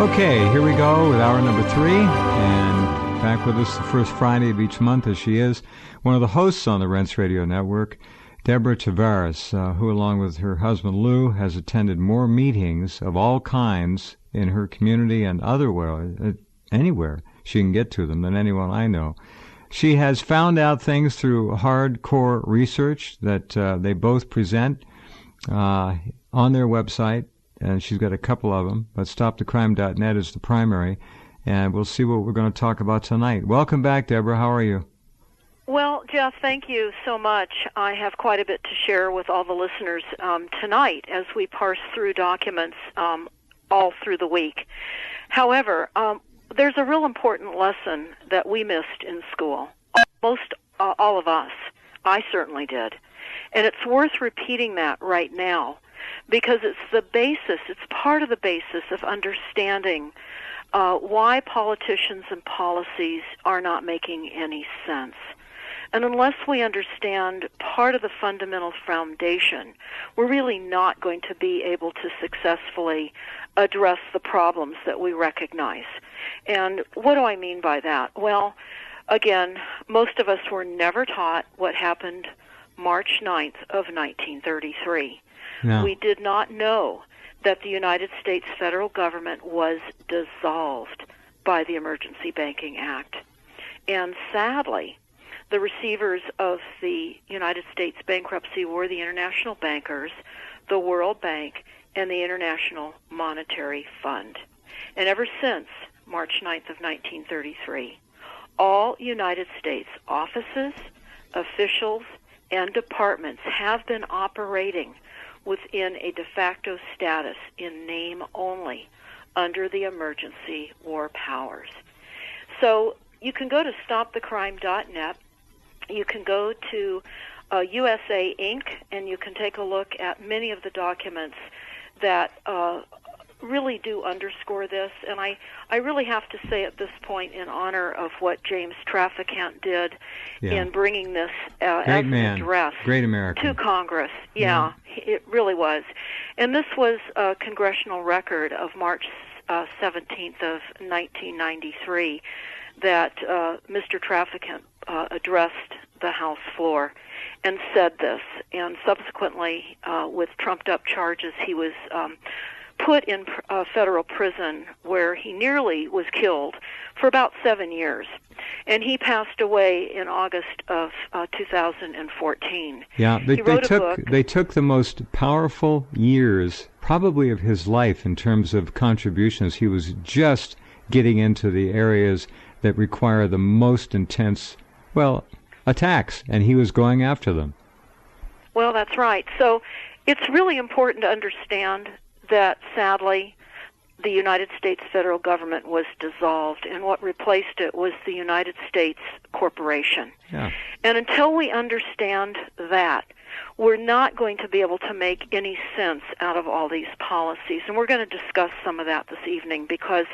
Okay, here we go with hour number 3, and back with us the first Friday of each month, as she is, one of the hosts on the Rents Radio Network, Deborah Tavares, who, along with her husband Lou, has attended more meetings of all kinds in her community and anywhere she can get to them than anyone I know. She has found out things through hardcore research that they both present on their website, and she's got a couple of them, but stopthecrime.net is the primary, and we'll see what we're going to talk about tonight. Welcome back, Deborah. How are you? Well, Jeff, thank you so much. I have quite a bit to share with all the listeners tonight as we parse through documents all through the week. However, there's a real important lesson that we missed in school. Most all of us. I certainly did. And it's worth repeating that right now, because it's the basis, it's part of the basis of understanding why politicians and policies are not making any sense. And unless we understand part of the fundamental foundation, we're really not going to be able to successfully address the problems that we recognize. And what do I mean by that? Well, again, most of us were never taught what happened March 9th of 1933. No. We did not know that the United States federal government was dissolved by the Emergency Banking Act. And sadly, the receivers of the United States bankruptcy were the international bankers, the World Bank, and the International Monetary Fund. And ever since March 9th of 1933, all United States offices, officials, and departments have been operating within a de facto status in name only under the emergency war powers. So you can go to stopthecrime.net. You can go to USA Inc., and you can take a look at many of the documents that really do underscore this. And I really have to say at this point, in honor of what James Traficant did in bringing this as an address to Congress. It really was. And this was a congressional record of March 17th of 1993 that Mr. Traficant addressed the House floor and said this. And subsequently, with trumped-up charges, he was put in federal prison where he nearly was killed for about 7 years. And he passed away in August of 2014. Yeah, they took the most powerful years, probably of his life in terms of contributions. He was just getting into the areas that require the most intense, attacks, and he was going after them. Well, that's right. So it's really important to understand that, sadly, the United States federal government was dissolved, and what replaced it was the United States Corporation. Yeah. And until we understand that, we're not going to be able to make any sense out of all these policies. And we're going to discuss some of that this evening, because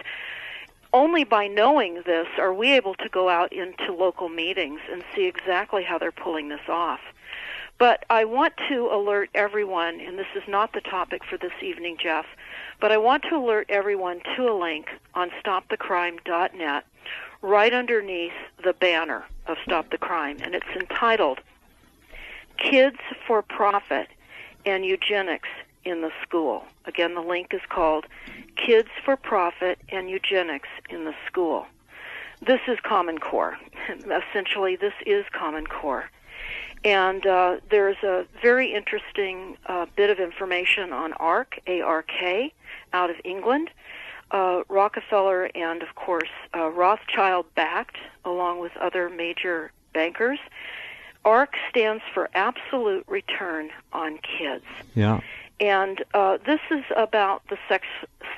only by knowing this are we able to go out into local meetings and see exactly how they're pulling this off. But I want to alert everyone, and this is not the topic for this evening, Jeff, but I want to alert everyone to a link on stopthecrime.net right underneath the banner of Stop the Crime, and it's entitled Kids for Profit and Eugenics in the School. Again, the link is called Kids for Profit and Eugenics in the School. This is Common Core. Essentially, this is Common Core. And there's a very interesting bit of information on ARK, A-R-K, out of England. Rockefeller and, of course, Rothschild-backed, along with other major bankers. ARK stands for Absolute Return on Kids. Yeah. And this is about the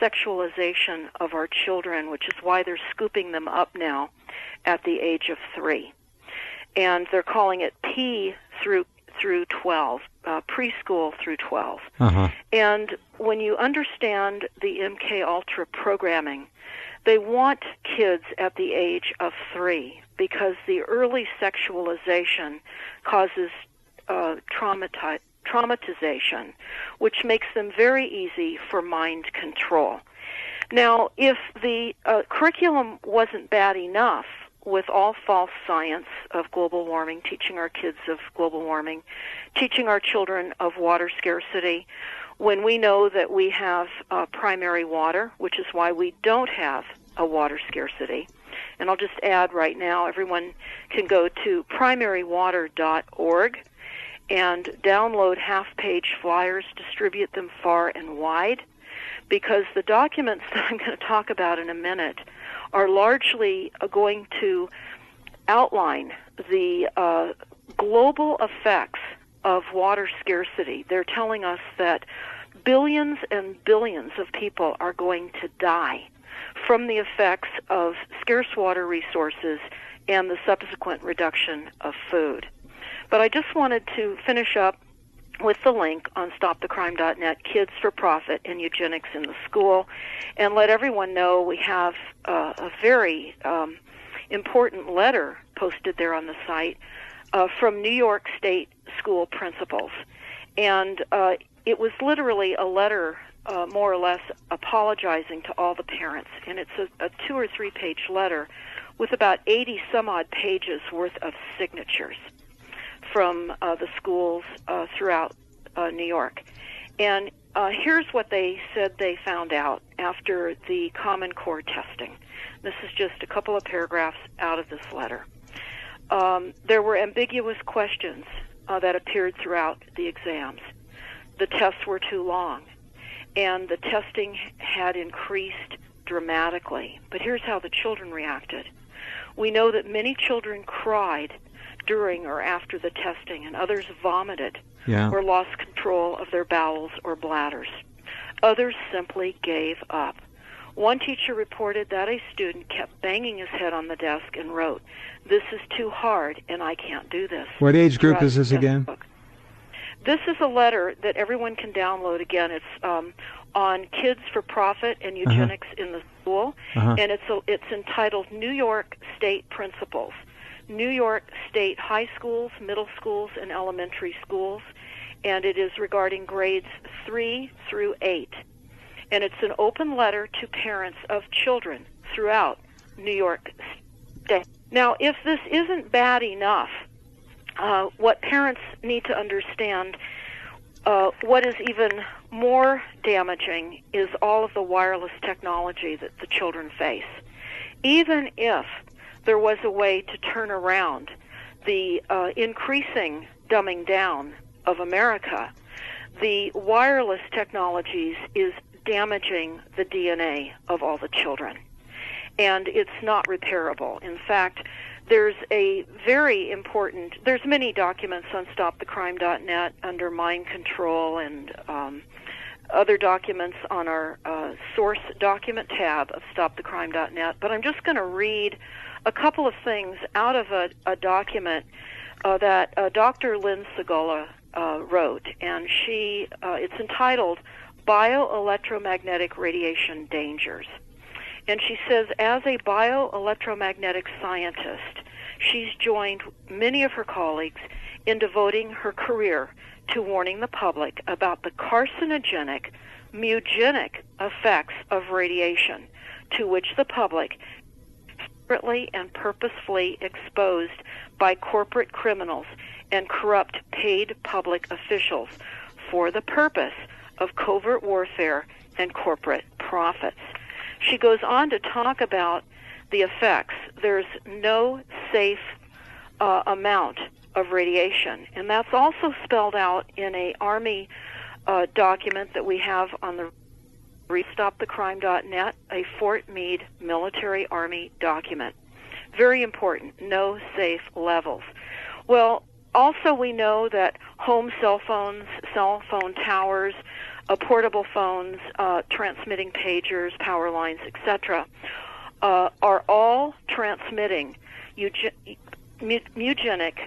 sexualization of our children, which is why they're scooping them up now at the age of 3. And they're calling it P through 12, preschool through 12. Uh-huh. And when you understand the MK Ultra programming, they want kids at the age of 3 because the early sexualization causes traumatization, which makes them very easy for mind control. Now, if the curriculum wasn't bad enough with all false science of global warming, teaching our kids of global warming, teaching our children of water scarcity, when we know that we have primary water, which is why we don't have a water scarcity. And I'll just add right now, everyone can go to primarywater.org and download half-page flyers, distribute them far and wide, because the documents that I'm going to talk about in a minute are largely going to outline the global effects of water scarcity. They're telling us that billions and billions of people are going to die from the effects of scarce water resources and the subsequent reduction of food. But I just wanted to finish up with the link on stopthecrime.net, Kids for Profit and Eugenics in the School, and let everyone know we have a very important letter posted there on the site from New York State school principals. And it was literally a letter, more or less, apologizing to all the parents. And it's a 2 or 3 page letter with about 80 some odd pages worth of signatures from the schools throughout New York. And here's what they said they found out after the Common Core testing. This is just a couple of paragraphs out of this letter. There were ambiguous questions that appeared throughout the exams. The tests were too long, and the testing had increased dramatically. But here's how the children reacted. We know that many children cried during or after the testing, and others vomited or lost control of their bowels or bladders. Others simply gave up. One teacher reported that a student kept banging his head on the desk and wrote, "This is too hard, and I can't do this." What age group is this again? This is a letter that everyone can download. Again, it's on Kids for Profit and Eugenics in the School, and it's entitled New York State Principals. New York State high schools, middle schools, and elementary schools, and it is regarding grades 3 through 8. And it's an open letter to parents of children throughout New York State. Now, if this isn't bad enough, what parents need to understand, what is even more damaging is all of the wireless technology that the children face. Even if there was a way to turn around the increasing dumbing down of America, the wireless technologies is damaging the DNA of all the children. And it's not repairable. In fact, there's a very important, there's many documents on stopthecrime.net under mind control and other documents on our source document tab of stopthecrime.net. But I'm just going to read a couple of things out of a document that Dr. Lynn Segola wrote, and it's entitled Bioelectromagnetic Radiation Dangers. And she says, as a bioelectromagnetic scientist, she's joined many of her colleagues in devoting her career to warning the public about the carcinogenic, mutagenic effects of radiation to which the public secretly and purposefully exposed by corporate criminals and corrupt paid public officials for the purpose of covert warfare and corporate profits. She goes on to talk about the effects. There's no safe amount of radiation, and that's also spelled out in a Army document that we have on the stopthecrime.net, a Fort Meade Military Army document. Very important, no safe levels. Well, also we know that home cell phones, cell phone towers, portable phones, transmitting pagers, power lines, etc., are all transmitting mutagenic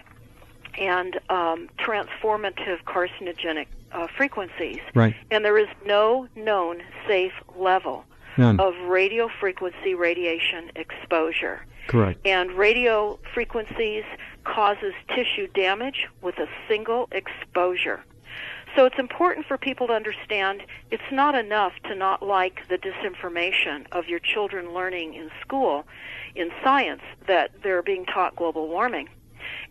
and transformative carcinogenic frequencies. Right. And there is no known safe level of radio frequency radiation exposure. Correct. And radio frequencies causes tissue damage with a single exposure. So it's important for people to understand it's not enough to not like the disinformation of your children learning in school, in science, that they're being taught global warming.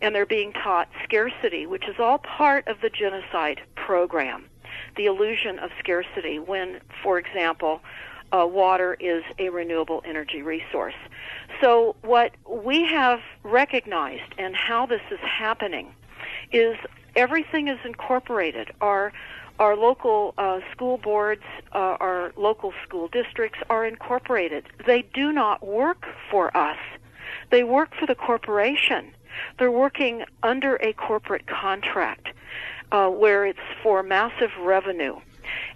And they're being taught scarcity, which is all part of the genocide program, the illusion of scarcity when, for example, water is a renewable energy resource. So what we have recognized and how this is happening is everything is incorporated. Our local school boards, our local school districts are incorporated. They do not work for us. They work for the corporation. They're working under a corporate contract where it's for massive revenue.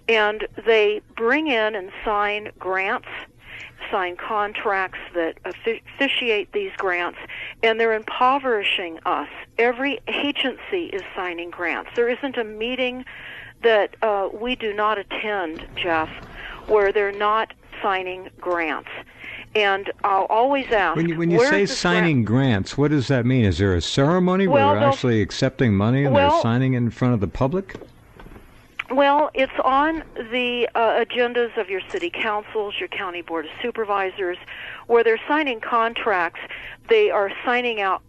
And they bring in and sign grants, sign contracts that officiate these grants, and they're impoverishing us. Every agency is signing grants. There isn't a meeting that we do not attend, Jeff, where they're not signing grants. And I'll always ask, when you say signing grants, what does that mean? Is there a ceremony where they're actually accepting money and they're signing in front of the public? Well, it's on the agendas of your city councils, your county board of supervisors, where they're signing contracts. They are filling out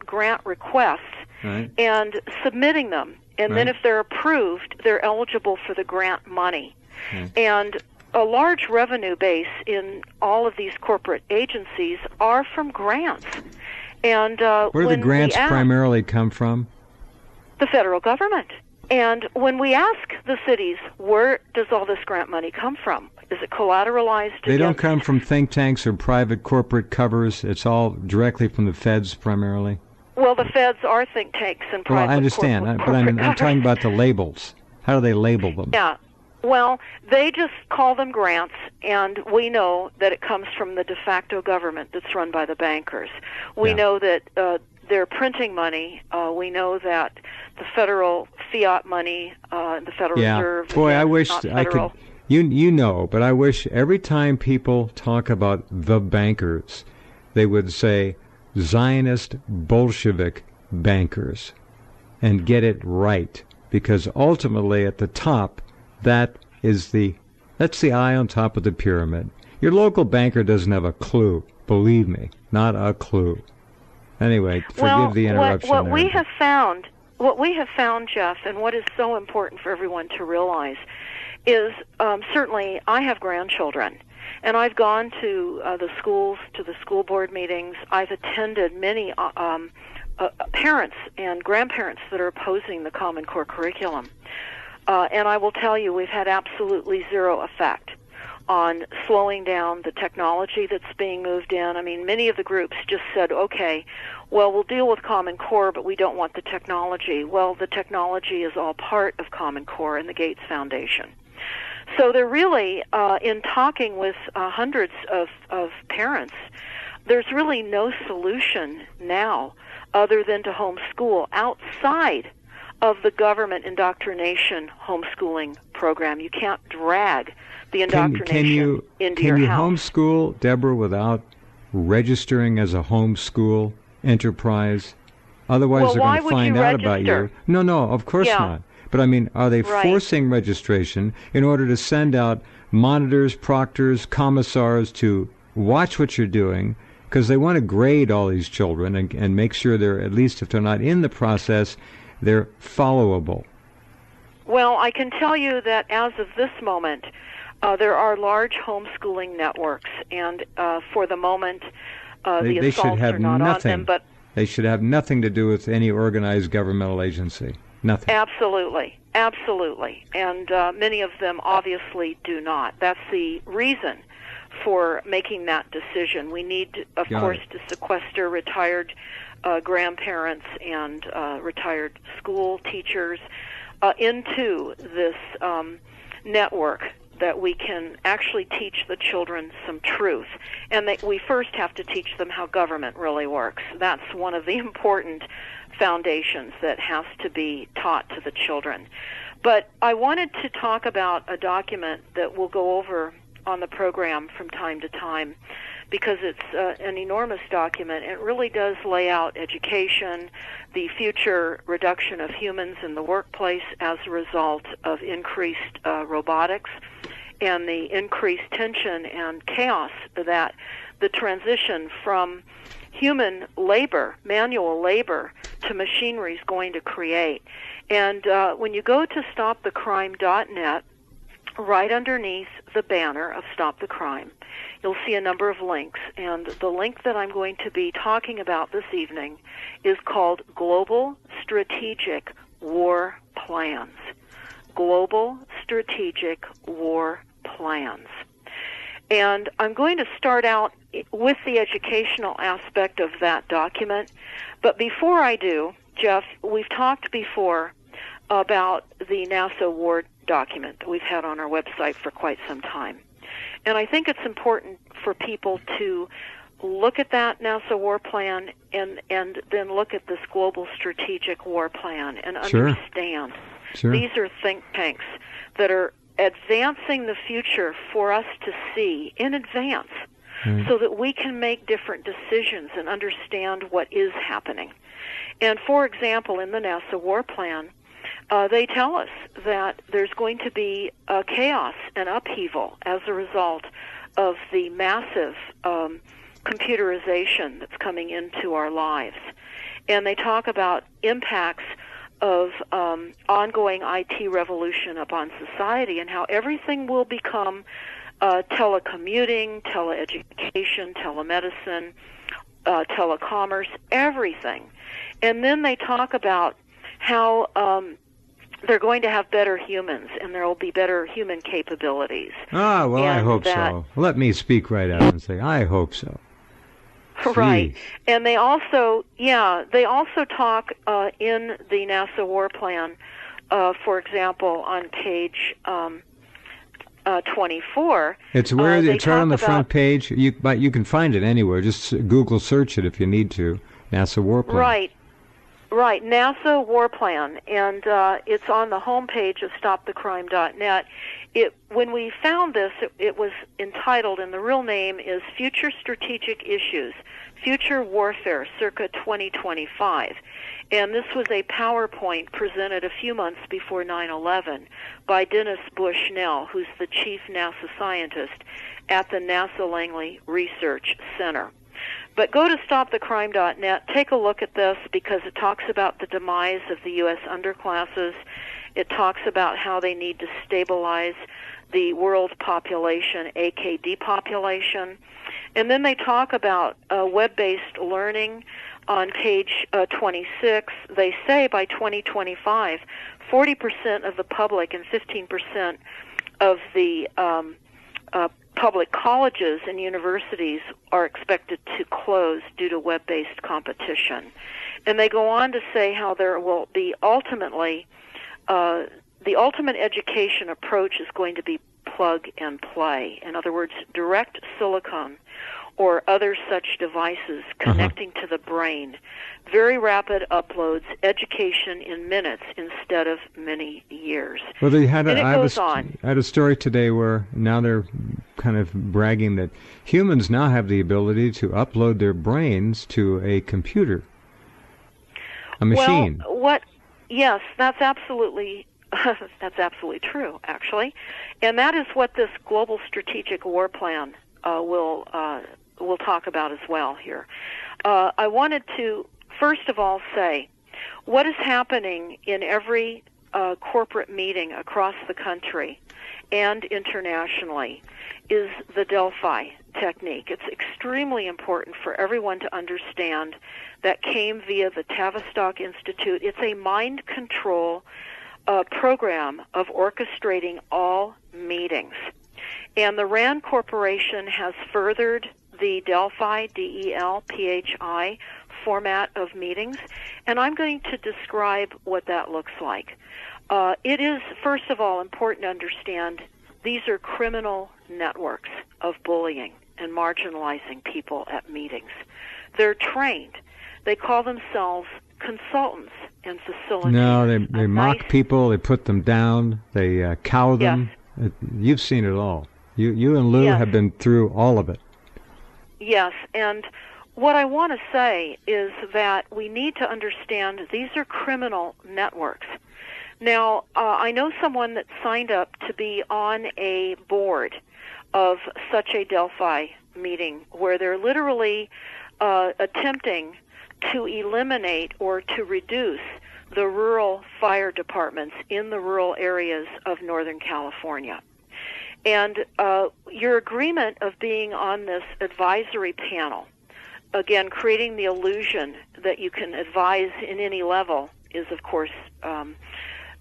grant requests and submitting them. And then if they're approved, they're eligible for the grant money. And a large revenue base in all of these corporate agencies are from grants. And where do the grants primarily come from? The federal government. And when we ask the cities, where does all this grant money come from? Is it collateralized? They don't come from think tanks or private corporate covers. It's all directly from the feds primarily. Well, the feds are think tanks and private. Well, I understand, but I'm talking about the labels. How do they label them? Yeah. Well, they just call them grants, and we know that it comes from the de facto government that's run by the bankers. We know that they're printing money. We know that the federal fiat money, the Federal Reserve. Boy, I wish I could. You know, but I wish every time people talk about the bankers, they would say Zionist Bolshevik bankers, and get it right, because ultimately at the top, that's the eye on top of the pyramid. Your local banker doesn't have a clue, believe me, not a clue. Anyway, forgive the interruption. What we have found, Jeff, and what is so important for everyone to realize is certainly I have grandchildren, and I've gone to the schools, to the school board meetings. I've attended many parents and grandparents that are opposing the Common Core curriculum. And I will tell you, we've had absolutely zero effect on slowing down the technology that's being moved in. I mean, many of the groups just said, okay, well, we'll deal with Common Core, but we don't want the technology. Well, the technology is all part of Common Core and the Gates Foundation. So they're really, in talking with hundreds of parents, there's really no solution now other than to homeschool outside of the government indoctrination homeschooling program. You can't drag the indoctrination into your house. Can you homeschool, Deborah, without registering as a homeschool enterprise? Otherwise, they're going to find out about you. No, of course not. But I mean, are they forcing registration in order to send out monitors, proctors, commissars to watch what you're doing? Because they want to grade all these children and make sure they're, at least if they're not in the process, they're followable. Well, I can tell you that as of this moment, there are large homeschooling networks, and for the moment, the assaults are not on them. But they should have nothing to do with any organized governmental agency. Nothing. Absolutely. And many of them obviously do not. That's the reason for making that decision. We need, of course, to sequester retired grandparents and retired school teachers into this network that we can actually teach the children some truth. And that we first have to teach them how government really works. That's one of the important foundations that has to be taught to the children. But I wanted to talk about a document that we'll go over on the program from time to time because it's an enormous document. It really does lay out education, the future reduction of humans in the workplace as a result of increased robotics, and the increased tension and chaos that the transition from human labor, manual labor, to machinery is going to create. And when you go to stopthecrime.net, right underneath the banner of Stop the Crime, you'll see a number of links. And the link that I'm going to be talking about this evening is called Global Strategic War Plans. Global Strategic War Plans. And I'm going to start out with the educational aspect of that document. But before I do, Jeff, we've talked before about the NASA war document that we've had on our website for quite some time. And I think it's important for people to look at that NASA war plan and then look at this global strategic war plan and understand. Sure. These are think tanks that are advancing the future for us to see in advance so that we can make different decisions and understand what is happening. And for example, in the NASA war plan, they tell us that there's going to be chaos and upheaval as a result of the massive computerization that's coming into our lives. And they talk about impacts of ongoing IT revolution upon society and how everything will become telecommuting, teleeducation, telemedicine, telecommerce, everything. And then they talk about how they're going to have better humans and there will be better human capabilities. Ah, well, I hope so. Let me speak right out and say, I hope so. Right. And they also talk in the NASA war plan, for example, on page 24. It's where it's right on the front page. But you can find it anywhere. Just Google search it if you need to. NASA war plan. Right, NASA War Plan, and it's on the homepage of stopthecrime.net. When we found this, it was entitled, and the real name is Future Strategic Issues, Future Warfare, circa 2025. And this was a PowerPoint presented a few months before 9/11 by Dennis Bushnell, who's the chief NASA scientist at the NASA Langley Research Center. But go to stopthecrime.net, take a look at this because it talks about the demise of the U.S. underclasses. It talks about how they need to stabilize the world population, aka depopulation. And then they talk about web-based learning on page 26. They say by 2025, 40% of the public and 15% of the public colleges and universities are expected to close due to web-based competition. And they go on to say how there will be ultimately, the ultimate education approach is going to be plug and play. In other words, direct silicon or other such devices connecting to the brain. Very rapid uploads, education in minutes instead of many years. Well, they had I had a story today where now they're kind of bragging that humans now have the ability to upload their brains to a computer, a machine. Well, yes, that's absolutely true, actually. And that is what this Global Strategic War Plan we'll talk about as well here. I wanted to, first of all, say what is happening in every corporate meeting across the country and internationally is the Delphi technique. It's extremely important for everyone to understand that came via the Tavistock Institute. It's a mind control program of orchestrating all meetings. And the RAND Corporation has furthered the Delphi, D-E-L-P-H-I, format of meetings, and I'm going to describe what that looks like. It is, first of all, important to understand these are criminal networks of bullying and marginalizing people at meetings. They're trained. They call themselves consultants and facilitators. No, they mock people, they put them down, they cow them. Yes. You've seen it all. You and Lou Yes. have been through all of it. Yes, and what I want to say is that we need to understand these are criminal networks. Now, I know someone that signed up to be on a board of such a Delphi meeting where they're literally attempting to eliminate or to reduce the rural fire departments in the rural areas of Northern California. And your agreement of being on this advisory panel, again, creating the illusion that you can advise in any level is, of course,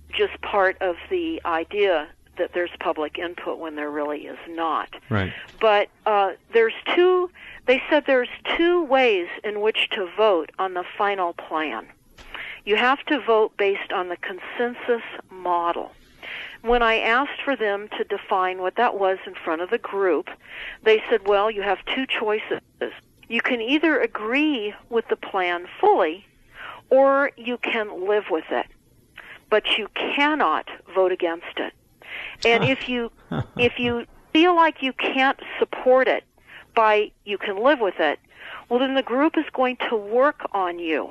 just part of the idea that there's public input when there really is not. Right. But they said there's two ways in which to vote on the final plan. You have to vote based on the consensus model. When I asked for them to define what that was in front of the group, they said, well, you have two choices. You can either agree with the plan fully, or you can live with it. But you cannot vote against it. And if you feel like you can't support it by you can live with it, well, then the group is going to work on you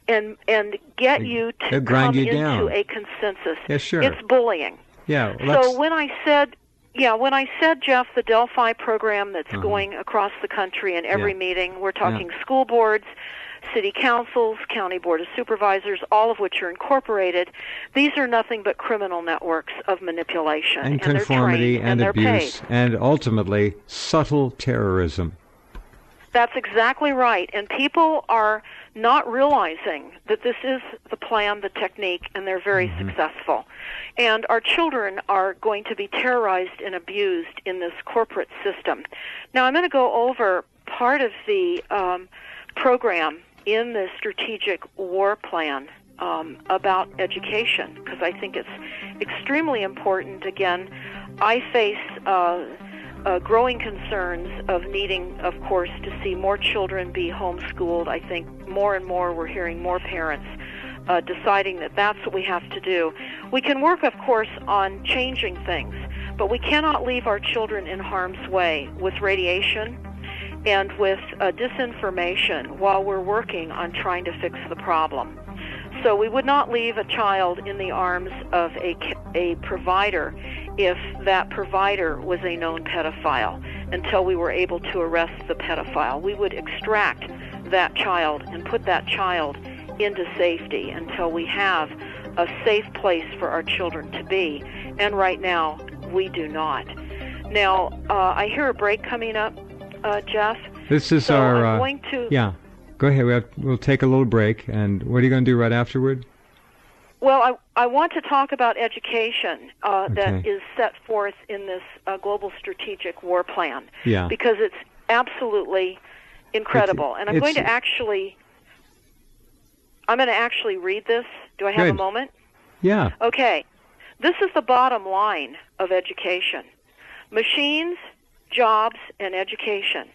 and get you to come into a consensus. Yeah, sure. It's bullying. Yeah. So when I said, Jeff, the Delphi program that's going across the country in every meeting, we're talking school boards, city councils, county board of supervisors, all of which are incorporated. These are nothing but criminal networks of manipulation. And conformity and abuse and ultimately subtle terrorism. That's exactly right. And people are not realizing that this is the plan, the technique, and they're very successful. And our children are going to be terrorized and abused in this corporate system. Now, I'm going to go over part of the program in the strategic war plan about education, because I think it's extremely important. Again, I face growing concerns of needing, of course, to see more children be homeschooled. I think more and more we're hearing more parents deciding that that's what we have to do. We can work, of course, on changing things, but we cannot leave our children in harm's way with radiation and with disinformation while we're working on trying to fix the problem. So we would not leave a child in the arms of a provider if that provider was a known pedophile until we were able to arrest the pedophile. We would extract that child and put that child into safety until we have a safe place for our children to be. And right now, we do not. Now, I hear a break coming up, Jeff. This is I'm going to... Yeah. Go ahead. We'll take a little break. And what are you going to do right afterward? Well, I want to talk about education that is set forth in this global strategic war plan. Yeah. Because it's absolutely incredible. And I'm going to actually read this. Do I have a moment? Yeah. Okay. This is the bottom line of education. Machines, jobs, and education.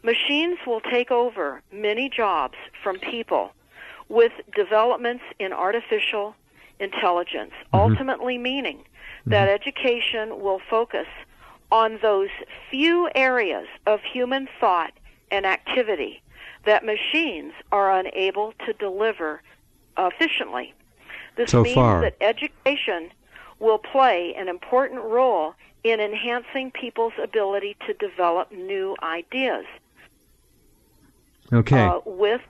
Machines will take over many jobs from people with developments in artificial intelligence, ultimately meaning that education will focus on those few areas of human thought and activity that machines are unable to deliver efficiently. This means that education will play an important role in enhancing people's ability to develop new ideas with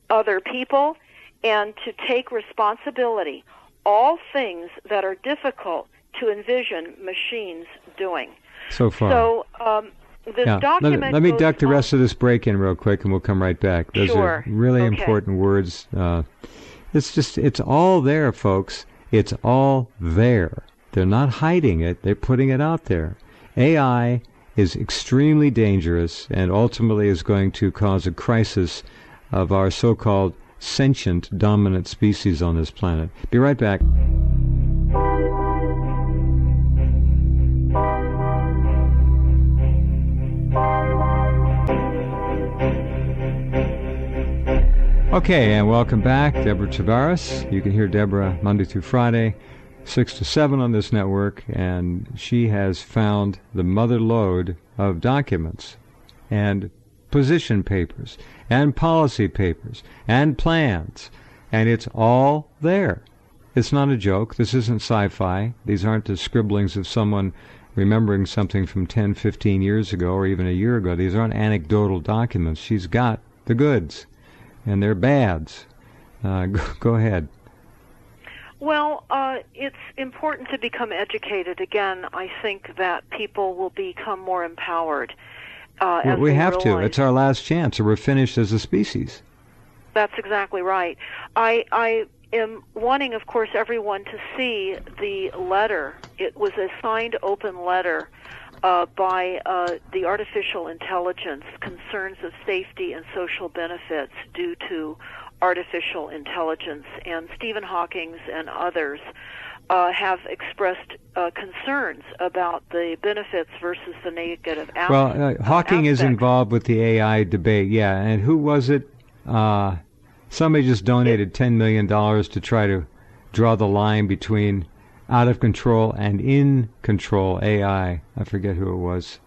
other people and to take responsibility, all things that are difficult to envision machines doing. So far. So this document... Let me duck the rest of this break in real quick and we'll come right back. Those are really important words. It's all there, folks. It's all there. They're not hiding it. They're putting it out there. AI is extremely dangerous and ultimately is going to cause a crisis of our so-called sentient dominant species on this planet. Be right back. Okay, and welcome back. Deborah Tavares. You can hear Deborah Monday through Friday 6 to 7 on this network, and she has found the mother lode of documents and position papers and policy papers and plans, and it's all there. It's not a joke. This isn't sci-fi. These aren't the scribblings of someone remembering something from 10, 15 years ago or even a year ago. These aren't anecdotal documents. She's got the goods, and they're bads. Go ahead. Well, it's important to become educated. Again, I think that people will become more empowered. We have to. It's our last chance, or we're finished as a species. That's exactly right. I am wanting, of course, everyone to see the letter. It was a signed open letter by the artificial intelligence, concerns of safety and social benefits due to artificial intelligence, and Stephen Hawking and others have expressed concerns about the benefits versus the negative aspects. Well, Hawking is involved with the AI debate, yeah, and who was it? Somebody just donated $10 million to try to draw the line between out of control and in control AI. I forget who it was.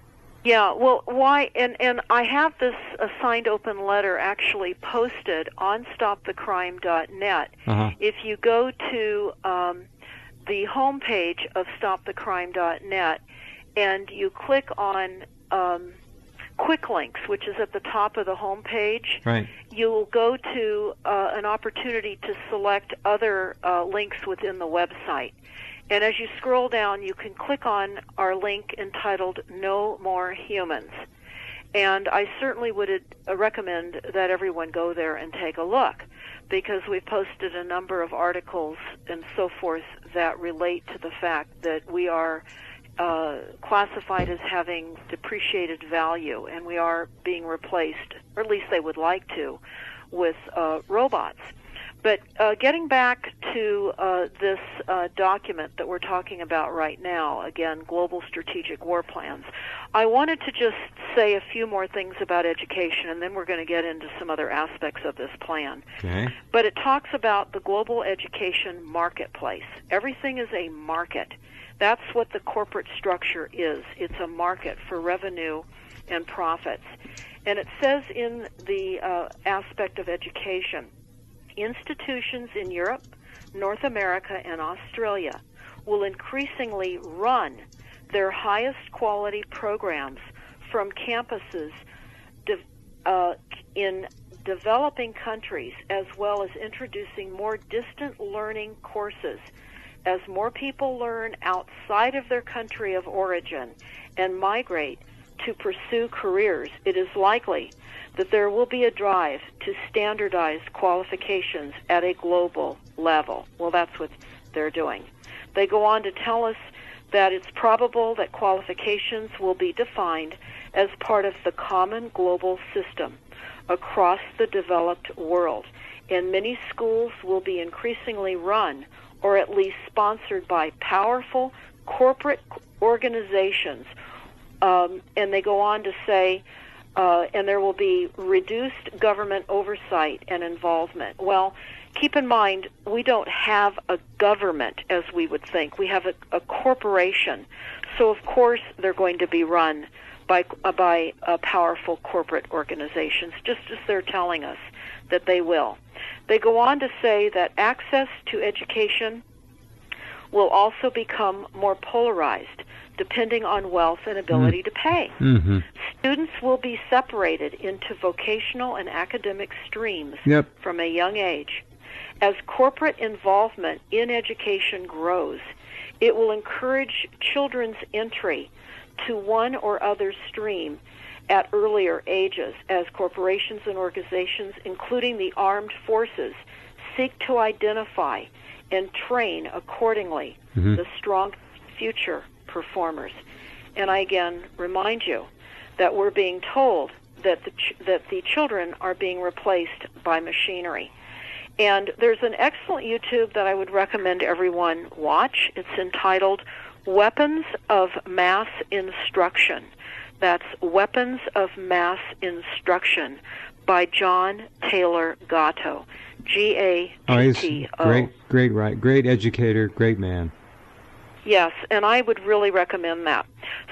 Yeah, well, why? And I have this signed open letter actually posted on stopthecrime.net. If you go to the homepage of stopthecrime.net and you click on quick links, which is at the top of the homepage, right, you'll go to an opportunity to select other links within the website. And as you scroll down, you can click on our link entitled No More Humans. And I certainly would recommend that everyone go there and take a look, because we've posted a number of articles and so forth that relate to the fact that we are classified as having depreciated value, and we are being replaced, or at least they would like to, with robots. But getting back to this document that we're talking about right now, again, Global Strategic War Plans, I wanted to just say a few more things about education, and then we're going to get into some other aspects of this plan. Okay. But it talks about the global education marketplace. Everything is a market. That's what the corporate structure is. It's a market for revenue and profits. And it says in the aspect of education, institutions in Europe, North America, and Australia will increasingly run their highest quality programs from campuses in developing countries, as well as introducing more distant learning courses. As more people learn outside of their country of origin and migrate to pursue careers, it is likely that there will be a drive to standardize qualifications at a global level. Well, that's what they're doing. They go on to tell us that it's probable that qualifications will be defined as part of the common global system across the developed world, and many schools will be increasingly run or at least sponsored by powerful corporate organizations. And they go on to say, and there will be reduced government oversight and involvement. Well, keep in mind, we don't have a government as we would think. We have a corporation. So, of course, they're going to be run by powerful corporate organizations, just as they're telling us that they will. They go on to say that access to education will also become more polarized, depending on wealth and ability to pay. Mm-hmm. Students will be separated into vocational and academic streams from a young age. As corporate involvement in education grows, it will encourage children's entry to one or other stream at earlier ages, as corporations and organizations, including the armed forces, seek to identify and train accordingly the strong future performers. And I again remind you that we're being told that the children are being replaced by machinery. And there's an excellent YouTube that I would recommend everyone watch. It's entitled Weapons of Mass Instruction. That's Weapons of Mass Instruction by John Taylor Gatto, G-A-T-T-O. Great educator, great man. Yes, and I would really recommend that.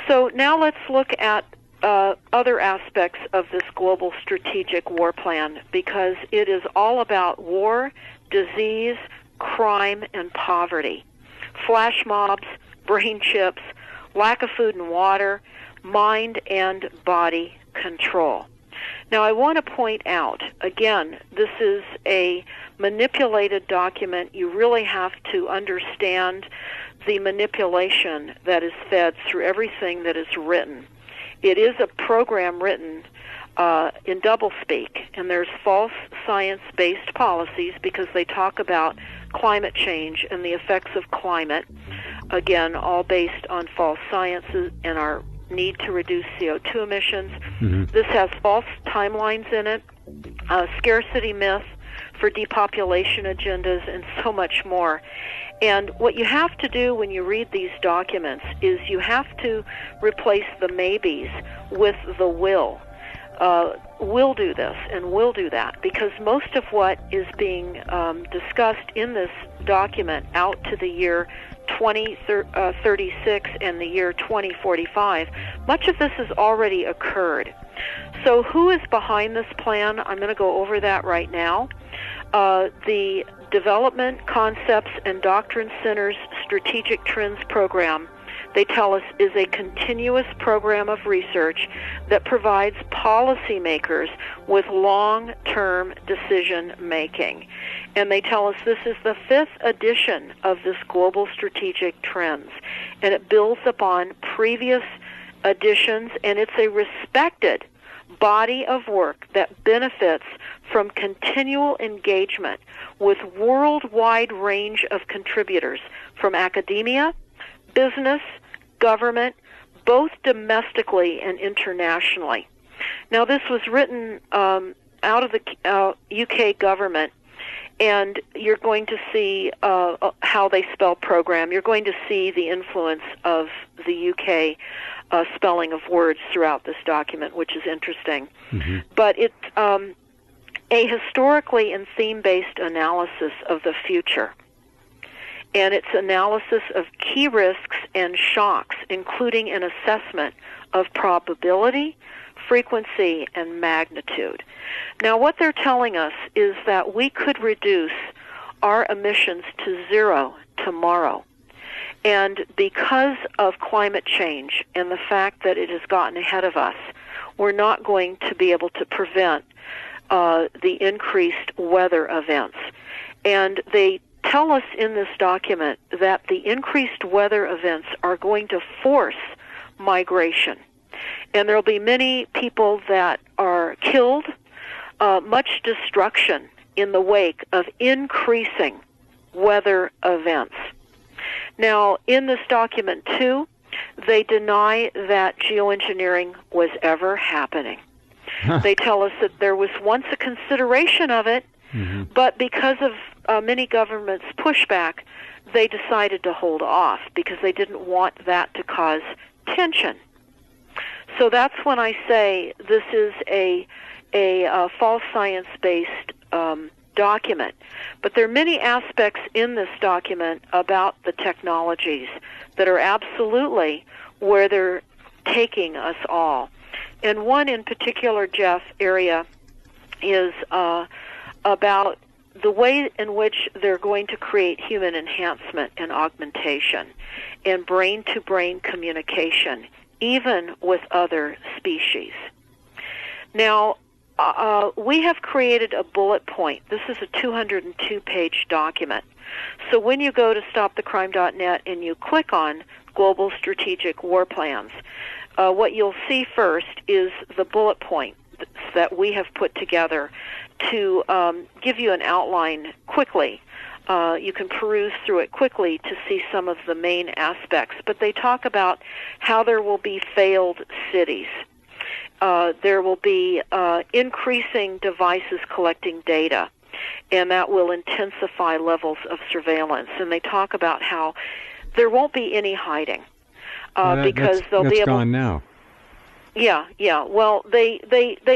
So now let's look at other aspects of this global strategic war plan, because it is all about war, disease, crime, and poverty. Flash mobs, brain chips, lack of food and water, mind and body control. Now, I want to point out, again, this is a manipulated document. You really have to understand the manipulation that is fed through everything that is written. It is a program written in doublespeak, and there's false science-based policies because they talk about climate change and the effects of climate, again, all based on false sciences and our need to reduce CO2 emissions. Mm-hmm. This has false timelines in it, scarcity myth for depopulation agendas, and so much more. And what you have to do when you read these documents is you have to replace the maybes with the will. We'll do this and we'll do that, because most of what is being discussed in this document out to the year 2036 and the year 2045, much of this has already occurred. So who is behind this plan? I'm going to go over that right now. The Development Concepts and Doctrine Center's Strategic Trends Program, they tell us, is a continuous program of research that provides policymakers with long-term decision-making. And they tell us this is the 5th edition of this Global Strategic Trends, and it builds upon previous editions, and it's a respected body of work that benefits from continual engagement with worldwide range of contributors from academia, business, government, both domestically and internationally. Now, this was written out of the UK government, and you're going to see how they spell program. You're going to see the influence of the UK spelling of words throughout this document, which is interesting. Mm-hmm. But it's a historically and theme-based analysis of the future. And it's analysis of key risks and shocks, including an assessment of probability, frequency, and magnitude. Now, what they're telling us is that we could reduce our emissions to zero tomorrow. And because of climate change and the fact that it has gotten ahead of us, we're not going to be able to prevent the increased weather events. And they tell us in this document that the increased weather events are going to force migration. And there will be many people that are killed, much destruction in the wake of increasing weather events. Now, in this document, too, they deny that geoengineering was ever happening. They tell us that there was once a consideration of it, mm-hmm. but because of many governments' pushback, they decided to hold off because they didn't want that to cause tension. So that's when I say this is a false science-based document. But there are many aspects in this document about the technologies that are absolutely where they're taking us all. And one in particular, Jeff, area is about the way in which they're going to create human enhancement and augmentation and brain-to-brain communication, even with other species. Now, we have created a bullet point. This is a 202-page document. So when you go to stopthecrime.net and you click on Global Strategic War Plans, what you'll see first is the bullet point that we have put together to give you an outline quickly. You can peruse through it quickly to see some of the main aspects. But they talk about how there will be failed cities. There will be increasing devices collecting data, and that will intensify levels of surveillance. And they talk about how there won't be any hiding because they'll be able. That's gone now. Yeah. Well, they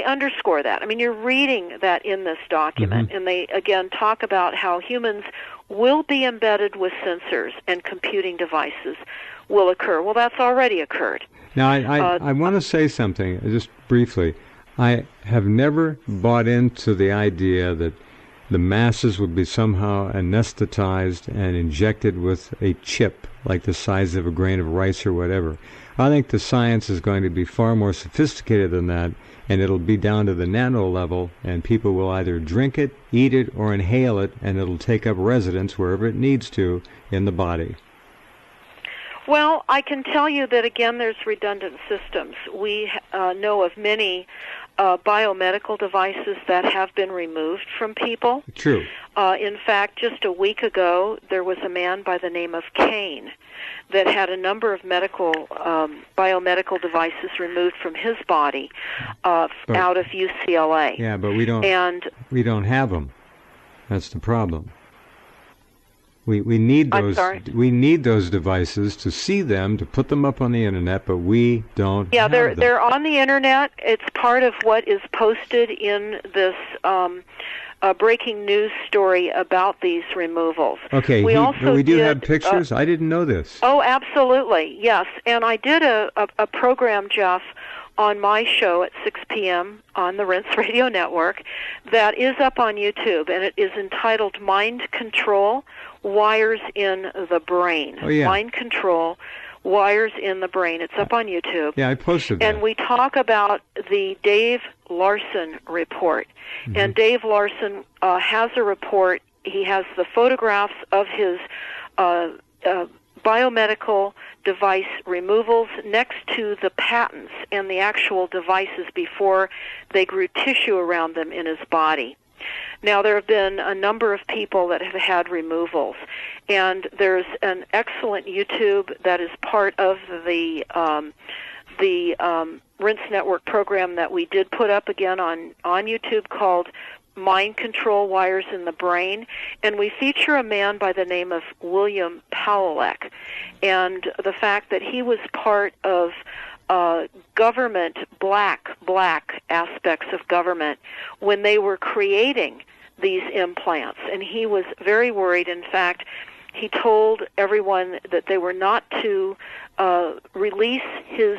underscore that. I mean, you're reading that in this document, mm-hmm. and they again talk about how humans will be embedded with sensors and computing devices will occur. Well, that's already occurred. Now, I want to say something, just briefly. I have never bought into the idea that the masses would be somehow anesthetized and injected with a chip like the size of a grain of rice or whatever. I think the science is going to be far more sophisticated than that, and it'll be down to the nano level, and people will either drink it, eat it, or inhale it, and it'll take up residence wherever it needs to in the body. Well, I can tell you that, again, there's redundant systems. We know of many biomedical devices that have been removed from people. True. In fact, just a week ago, there was a man by the name of Kane that had a number of biomedical devices removed from his body out of UCLA. Yeah, but we don't have them. That's the problem. We need those. We need those devices to see them, to put them up on the internet, but we don't. Yeah, have them. They're on the internet. It's part of what is posted in this breaking news story about these removals. Okay, we do have pictures. I didn't know this. Oh, absolutely, yes. And I did a program, Jeff, on my show at 6 p.m. on the Rinse Radio Network that is up on YouTube, and it is entitled Mind Control, Wires in the Brain. Oh, yeah. Mind Control, Wires in the Brain. It's up on YouTube. Yeah, I posted that. And we talk about the Dave Larson report. Mm-hmm. And Dave Larson has a report. He has the photographs of his biomedical device removals next to the patents and the actual devices before they grew tissue around them in his body. Now, there have been a number of people that have had removals, and there's an excellent YouTube that is part of the Rinse Network program that we did put up again on YouTube called Mind Control, Wires in the Brain, and we feature a man by the name of William Powelek, and the fact that he was part of government, black aspects of government when they were creating these implants, and he was very worried. In fact, he told everyone that they were not to release his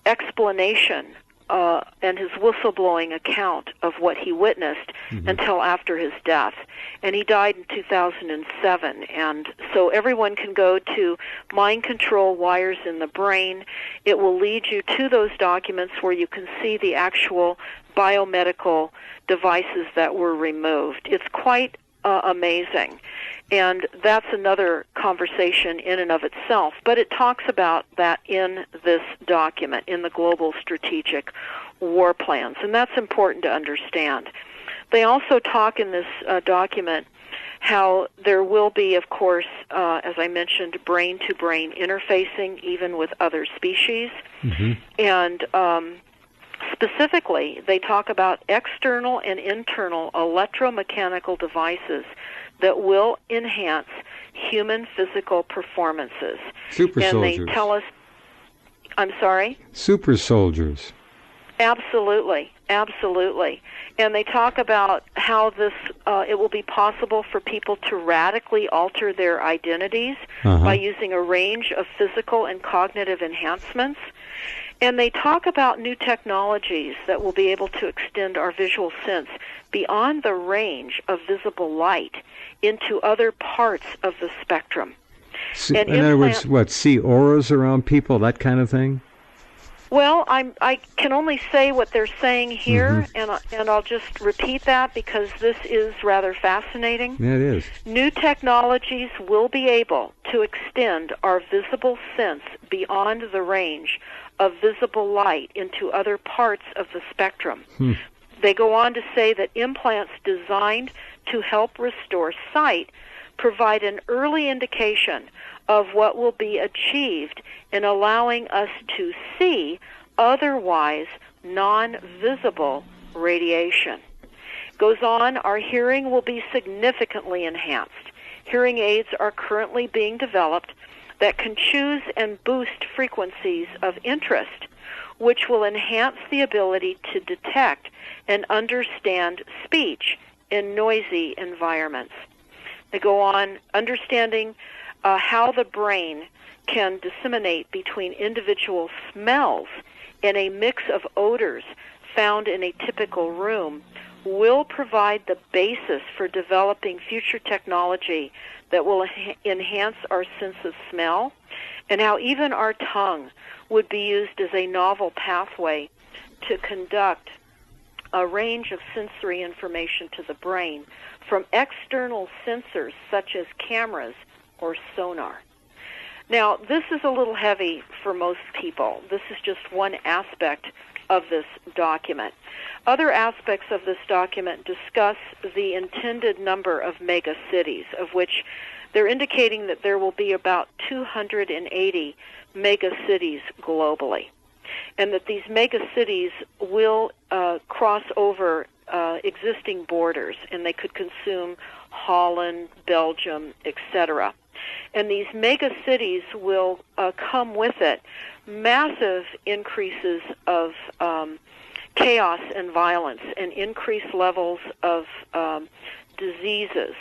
explanation and his whistleblowing account of what he witnessed until after his death. And he died in 2007. And so everyone can go to Mind Control, Wires in the Brain. It will lead you to those documents where you can see the actual biomedical devices that were removed. It's quite amazing. And that's another conversation in and of itself. But it talks about that in this document, in the Global Strategic War Plans. And that's important to understand. They also talk in this document how there will be, of course, as I mentioned, brain-to-brain interfacing, even with other species. Mm-hmm. And specifically, they talk about external and internal electromechanical devices that will enhance human physical performances. Super soldiers. And they tell us, I'm sorry? Super soldiers. Absolutely, absolutely. And they talk about how this, it will be possible for people to radically alter their identities by using a range of physical and cognitive enhancements. And they talk about new technologies that will be able to extend our visual sense beyond the range of visible light into other parts of the spectrum. In other words, what, see auras around people, that kind of thing? Well, I can only say what they're saying here, and I'll just repeat that because this is rather fascinating. Yeah, it is. New technologies will be able to extend our visible sense beyond the range of visible light into other parts of the spectrum. They go on to say that implants designed to help restore sight provide an early indication of what will be achieved in allowing us to see otherwise non-visible radiation. Goes on, our hearing will be significantly enhanced. Hearing aids are currently being developed that can choose and boost frequencies of interest, which will enhance the ability to detect and understand speech in noisy environments. They go on understanding how the brain can disseminate between individual smells and a mix of odors found in a typical room will provide the basis for developing future technology that will enhance our sense of smell, and how even our tongue would be used as a novel pathway to conduct a range of sensory information to the brain from external sensors such as cameras or sonar. Now, this is a little heavy for most people. This is just one aspect of this document. Other aspects of this document discuss the intended number of mega cities, of which they're indicating that there will be about 280 mega cities globally, and that these mega cities will cross over existing borders, and they could consume Holland, Belgium, etc. And these mega cities will come with it massive increases of chaos and violence and increased levels of diseases.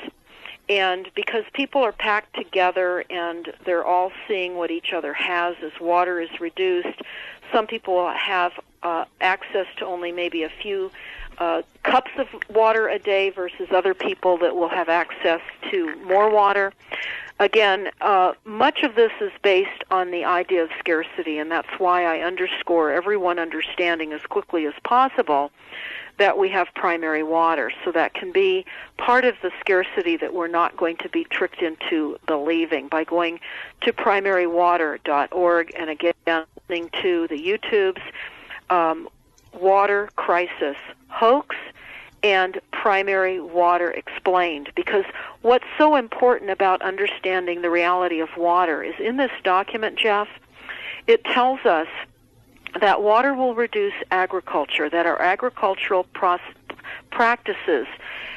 And because people are packed together and they're all seeing what each other has as water is reduced, some people have access to only maybe a few cups of water a day versus other people that will have access to more water. Again, much of this is based on the idea of scarcity, and that's why I underscore everyone understanding as quickly as possible that we have primary water. So that can be part of the scarcity that we're not going to be tricked into believing by going to primarywater.org and again listening to the YouTubes, Water Crisis Hoax and Primary Water Explained. Because what's so important about understanding the reality of water is in this document, Jeff, it tells us that water will reduce agriculture, that our agricultural practices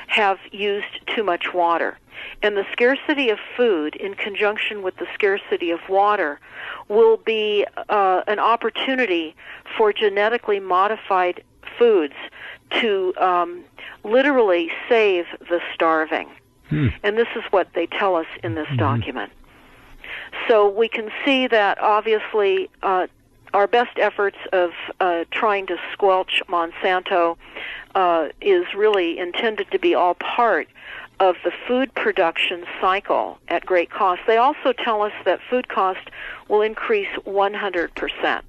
have used too much water. And the scarcity of food in conjunction with the scarcity of water will be an opportunity for genetically modified foods to literally save the starving. And this is what they tell us in this document. So we can see that obviously our best efforts of trying to squelch Monsanto is really intended to be all part of the food production cycle at great cost. They also tell us that food cost will increase 100%.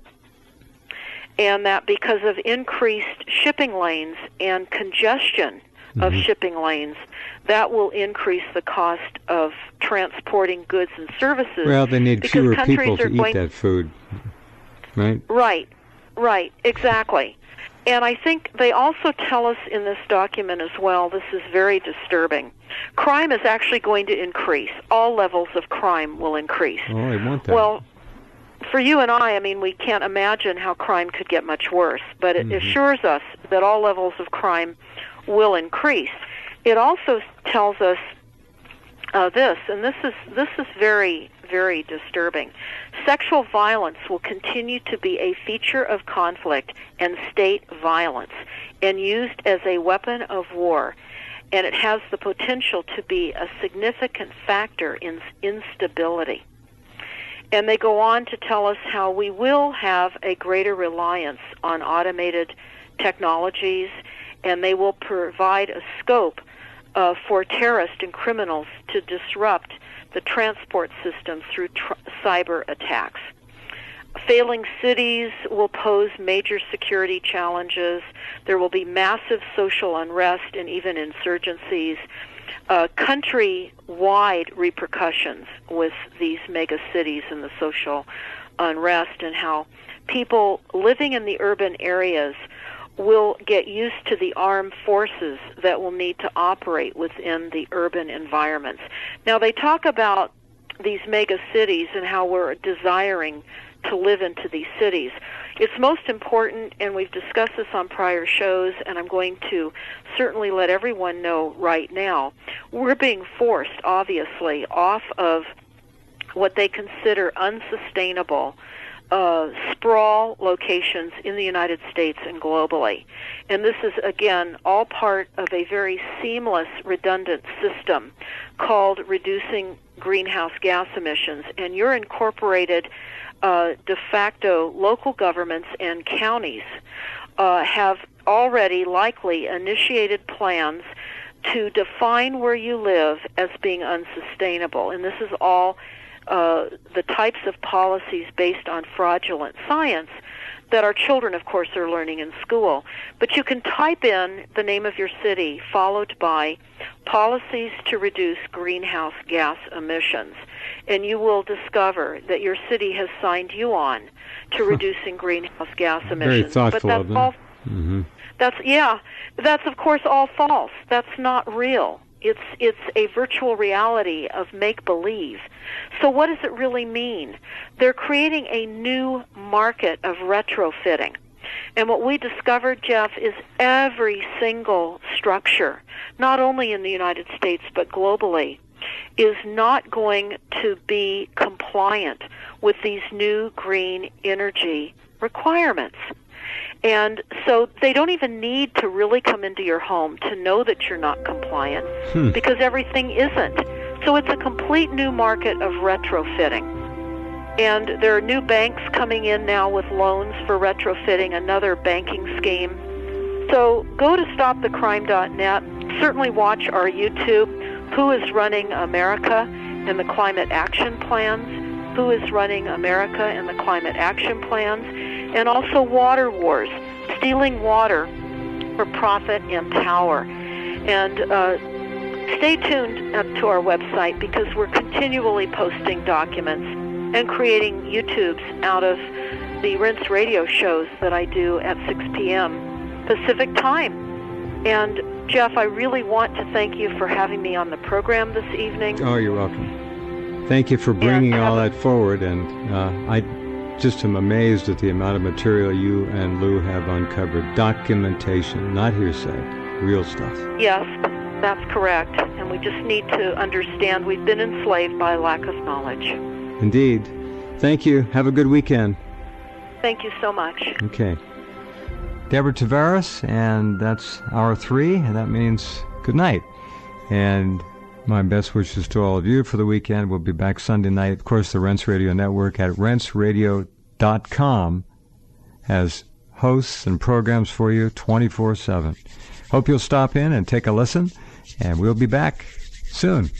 And that because of increased shipping lanes and congestion of shipping lanes, that will increase the cost of transporting goods and services. Well, they need fewer people to eat that food, right? Right, exactly. And I think they also tell us in this document as well, this is very disturbing, crime is actually going to increase. All levels of crime will increase. Oh, I want that. Well, for you and I mean, we can't imagine how crime could get much worse, but it assures us that all levels of crime will increase. It also tells us this, and this is very, very disturbing. Sexual violence will continue to be a feature of conflict and state violence and used as a weapon of war, and it has the potential to be a significant factor in instability. And they go on to tell us how we will have a greater reliance on automated technologies, and they will provide a scope for terrorists and criminals to disrupt the transport system through cyber attacks. Failing cities will pose major security challenges. There will be massive social unrest and even insurgencies. Country-wide repercussions with these mega cities and the social unrest, and how people living in the urban areas will get used to the armed forces that will need to operate within the urban environments. Now, they talk about these mega cities and how we're desiring to live into these cities. It's most important, and we've discussed this on prior shows, and I'm going to certainly let everyone know right now, we're being forced, obviously, off of what they consider unsustainable sprawl locations in the United States and globally. And this is, again, all part of a very seamless, redundant system called reducing greenhouse gas emissions. And your incorporated de facto local governments and counties have already likely initiated plans to define where you live as being unsustainable. And this is all the types of policies based on fraudulent science that our children, of course, are learning in school. But you can type in the name of your city followed by policies to reduce greenhouse gas emissions, and you will discover that your city has signed you on to reducing greenhouse gas emissions. Very thoughtful but of them. That's of course all false. That's not real. It's a virtual reality of make-believe. So what does it really mean? They're creating a new market of retrofitting. And what we discovered, Jeff, is every single structure, not only in the United States but globally, is not going to be compliant with these new green energy requirements. And so they don't even need to really come into your home to know that you're not compliant because everything isn't. So it's a complete new market of retrofitting. And there are new banks coming in now with loans for retrofitting, another banking scheme. So go to stopthecrime.net. Certainly watch our YouTube, Who is Running America and the Climate Action Plans, Who is Running America and the Climate Action Plans, and also Water Wars, stealing water for profit and power. And stay tuned to our website because we're continually posting documents and creating YouTubes out of the Rinse radio shows that I do at 6 p.m. Pacific time. And Jeff, I really want to thank you for having me on the program this evening. Oh, you're welcome. Thank you for bringing all that forward, and I just am amazed at the amount of material you and Lou have uncovered. Documentation, not hearsay, real stuff. Yes, that's correct. And we just need to understand we've been enslaved by lack of knowledge. Indeed. Thank you. Have a good weekend. Thank you so much. Okay. Deborah Tavares, and that's hour 3, and that means good night. And my best wishes to all of you for the weekend. We'll be back Sunday night. Of course, the Rinse Radio Network at rinseradio.com has hosts and programs for you 24/7. Hope you'll stop in and take a listen, and we'll be back soon.